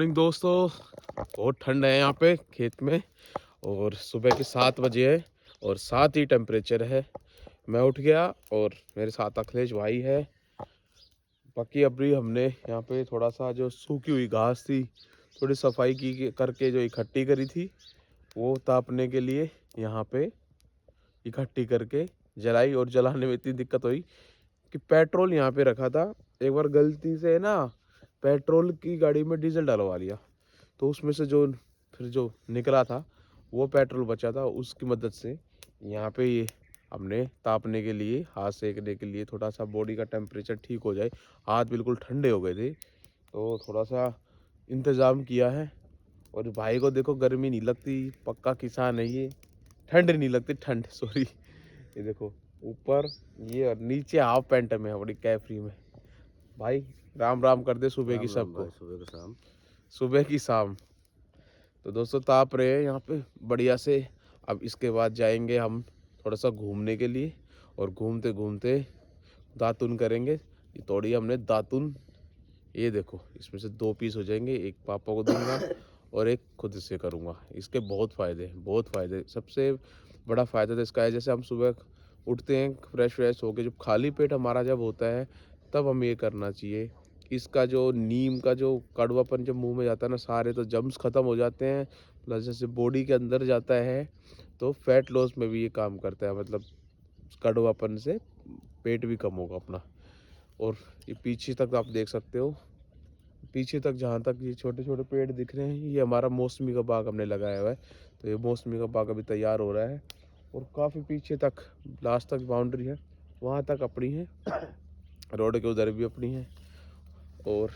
Morning दोस्तों, बहुत ठंड है यहाँ पे खेत में। और सुबह के 7 बजे है और 7 ही टेम्परेचर है। मैं उठ गया और मेरे साथ अखिलेश भाई है। बाकी अभी हमने यहाँ पे थोड़ा सा जो सूखी हुई घास थी थोड़ी सफाई की करके जो इकट्ठी करी थी वो तापने के लिए यहाँ पे इकट्ठी करके जलाई। और जलाने में इतनी दिक्कत हुई कि पेट्रोल यहाँ पे रखा था, एक बार गलती से ना पेट्रोल की गाड़ी में डीजल डलवा लिया, तो उसमें से जो फिर जो निकला था वो पेट्रोल बचा था। उसकी मदद से यहाँ पे ये हमने तापने के लिए, हाथ सेकने के लिए, थोड़ा सा बॉडी का टेम्परेचर ठीक हो जाए, हाथ बिल्कुल ठंडे हो गए थे, तो थोड़ा सा इंतज़ाम किया है। और भाई को देखो गर्मी नहीं लगती, पक्का किसान है ये। ठंड नहीं लगती, ठंड सॉरी। ये देखो ऊपर ये और नीचे हाफ पैंट में बड़ी कैफरी में। भाई राम राम कर दे सुबह की राम राम सबको, भाई, सुबह का शाम। सुबह की शाम। तो दोस्तों ताप रहे हैं यहाँ पे बढ़िया से। अब इसके बाद जाएंगे हम थोड़ा सा घूमने के लिए, और घूमते घूमते दातुन करेंगे। ये तोड़ी हमने दातुन, ये देखो इसमें से 2 पीस हो जाएंगे, एक पापा को दूंगा और एक खुद से करूँगा। इसके बहुत फ़ायदे हैं, बहुत फ़ायदे। सबसे बड़ा फ़ायदा तो इसका है, जैसे हम सुबह उठते हैं फ्रेश व्रेश होके, जब खाली पेट हमारा जब होता है तब हमें ये करना चाहिए। इसका जो नीम का जो कड़वापन जब मुंह में जाता है ना, सारे तो जम्स ख़त्म हो जाते हैं। प्लस जैसे बॉडी के अंदर जाता है तो फैट लॉस में भी ये काम करता है, मतलब कड़वापन से पेट भी कम होगा अपना। और ये पीछे तक आप देख सकते हो, पीछे तक जहाँ तक ये छोटे छोटे पेड़ दिख रहे हैं, ये हमारा मौसमी का बाग हमने लगाया हुआ है। तो ये मौसमी का बाग अभी तैयार हो रहा है, और काफ़ी पीछे तक लास्ट तक बाउंड्री है, वहाँ तक अपनी है। रोड के उधर भी अपनी है। और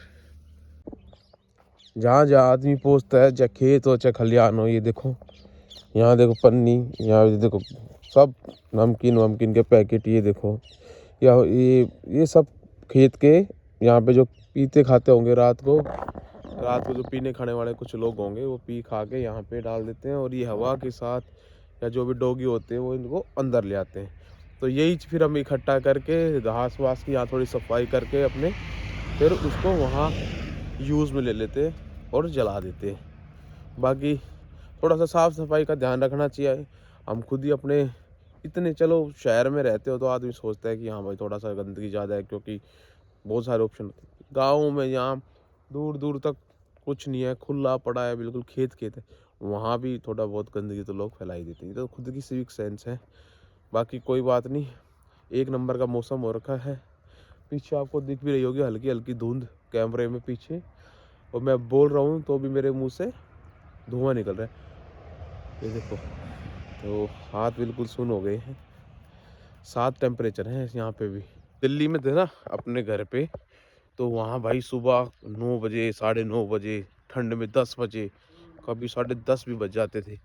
जहाँ जहाँ आदमी पहुँचता है, चाहे खेत हो चाहे खलिहान हो, ये देखो यहाँ देखो पन्नी, यहाँ ये देखो सब नमकीन वमकीन के पैकेट, ये देखो या ये सब खेत के यहाँ पे जो पीते खाते होंगे रात को जो पीने खाने वाले कुछ लोग होंगे वो पी खा के यहाँ पे डाल देते हैं, और ये हवा के साथ या जो भी डॉगी होते हैं वो इनको अंदर ले आते हैं। तो यही फिर हम इकट्ठा करके घास वास की यहाँ थोड़ी सफाई करके अपने, फिर उसको वहाँ यूज़ में ले लेते हैं और जला देते हैं। बाकी थोड़ा सा साफ़ सफाई का ध्यान रखना चाहिए। हम खुद ही अपने इतने, चलो शहर में रहते हो तो आदमी सोचता है कि हाँ भाई थोड़ा सा गंदगी ज़्यादा है, क्योंकि बहुत सारे ऑप्शन होते हैं। गाँव में यहाँ दूर दूर तक कुछ नहीं है, खुला पड़ा है, बिल्कुल खेत खेत है, वहाँ भी थोड़ा बहुत गंदगी तो लोग फैला ही देते हैं। तो खुद की सिविक सेंस है। बाकी कोई बात नहीं, एक नंबर का मौसम हो रखा है। पीछे आपको दिख भी रही होगी हल्की हल्की धुंध कैमरे में पीछे, और मैं बोल रहा हूँ तो भी मेरे मुंह से धुआं निकल रहा है, ये देखो। तो हाथ बिल्कुल सुन हो गए हैं। 7 टेम्परेचर है यहाँ पे भी। दिल्ली में थे ना अपने घर पे, तो वहाँ भाई सुबह 9 बजे, 9:30 बजे, ठंड में 10 बजे, कभी 10:30 भी बज जाते थे।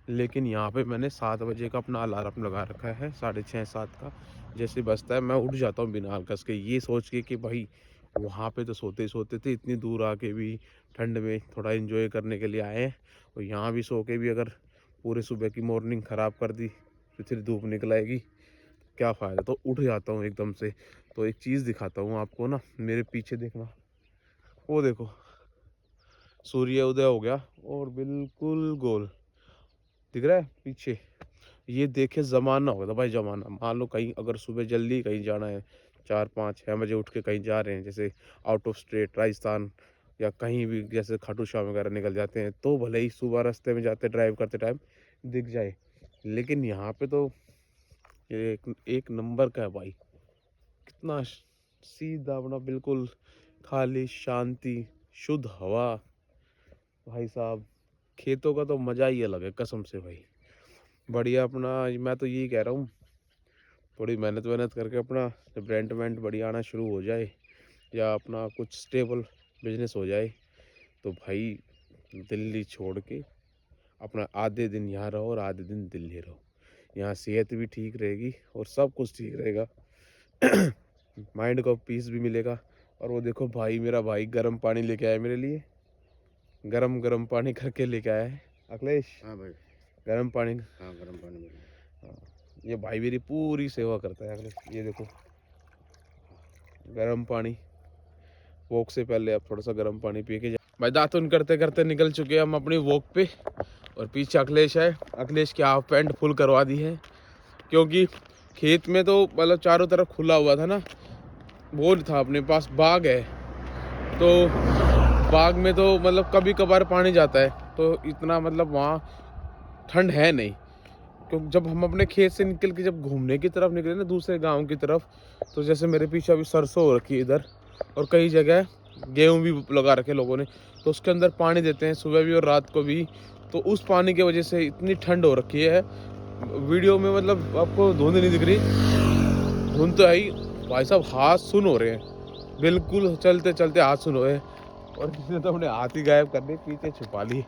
लेकिन यहाँ पे मैंने 7 बजे का अपना अलार्म लगा रखा है, 6:30 7 का। जैसे बजता है मैं उठ जाता हूँ बिना कस के, ये सोच के कि भाई वहाँ पे तो सोते ही सोते थे, इतनी दूर आके भी ठंड में थोड़ा एंजॉय करने के लिए आए हैं, और यहाँ भी सो के भी अगर पूरे सुबह की मॉर्निंग ख़राब कर दी तो फिर धूप निकल आएगी, क्या फ़ायदा। तो उठ जाता हूँ एकदम से। तो एक चीज़ दिखाता हूँ आपको ना, मेरे पीछे देखना, वो देखो सूर्य उदय हो गया और बिल्कुल गोल दिख रहा है पीछे। ये देखे ज़माना होगा था भाई, ज़माना। मान लो कहीं अगर सुबह जल्दी कहीं जाना है, 4 5 6 बजे उठ के कहीं जा रहे हैं, जैसे आउट ऑफ स्टेट राजस्थान या कहीं भी, जैसे खाटू श्याम वगैरह निकल जाते हैं, तो भले ही सुबह रास्ते में जाते ड्राइव करते टाइम दिख जाए। लेकिन यहाँ पे तो ये एक नंबर का है भाई। कितना सीधा अपना बिल्कुल खाली शांति, शुद्ध हवा। भाई साहब खेतों का तो मज़ा ही अलग है कसम से भाई। बढ़िया अपना, मैं तो यही कह रहा हूँ, थोड़ी मेहनत वेहनत करके अपना जब रेंट वेंट बढ़िया आना शुरू हो जाए, या अपना कुछ स्टेबल बिजनेस हो जाए, तो भाई दिल्ली छोड़ के अपना आधे दिन यहाँ रहो और आधे दिन दिल्ली रहो। यहाँ सेहत भी ठीक रहेगी और सब कुछ ठीक रहेगा। माइंड को पीस भी मिलेगा। और वो देखो भाई, मेरा भाई गर्म पानी लेके आया मेरे लिए, गरम गरम पानी करके लेके आया है अखिलेश। हाँ भाई। गरम पानी। हाँ, गर्म पानी मिल गया। हाँ, ये भाई मेरी पूरी सेवा करता है अखिलेश। ये देखो गरम पानी, वॉक से पहले आप थोड़ा सा गर्म पानी पी के भाई दातुन करते करते निकल चुके हैं हम अपनी वॉक पे। और पीछे अखिलेश है, अखिलेश की हाफ पैंट फुल करवा दी है, क्योंकि खेत में तो मतलब चारों तरफ खुला हुआ था ना, वो था अपने पास बाग है, तो बाग में तो मतलब कभी कभार पानी जाता है, तो इतना मतलब वहाँ ठंड है नहीं। क्योंकि जब हम अपने खेत से निकल के जब घूमने की तरफ निकले ना दूसरे गांव की तरफ, तो जैसे मेरे पीछे अभी सरसों हो रखी है इधर, और कई जगह गेहूं भी लगा रखे लोगों ने, तो उसके अंदर पानी देते हैं सुबह भी और रात को भी, तो उस पानी की वजह से इतनी ठंड हो रखी है। वीडियो में मतलब आपको धुंध नहीं दिख रही, धुंध तो है ही भाई साहब, हाथ सुन हो रहे हैं, बिल्कुल चलते चलते हाथ सुन हो रहे हैं, और किसी ने तो अपने हाथ ही गायब करने पीछे छुपा ली।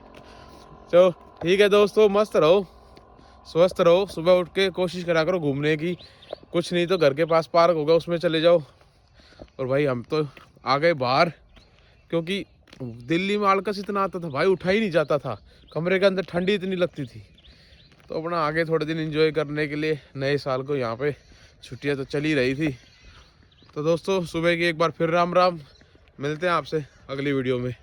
चलो ठीक है दोस्तों, मस्त रहो, स्वस्थ रहो, सुबह उठ के कोशिश करा करो घूमने की, कुछ नहीं तो घर के पास पार्क होगा उसमें चले जाओ। और भाई हम तो आ गए बाहर, क्योंकि दिल्ली में आलकस इतना आता था भाई, उठा ही नहीं जाता था, कमरे के अंदर ठंडी इतनी लगती थी। तो अपना आगे थोड़े दिन एंजॉय करने के लिए नए साल को यहाँ पे छुट्टियाँ तो चल ही रही थी। तो दोस्तों सुबह की एक बार फिर राम राम, मिलते हैं आपसे अगली वीडियो में।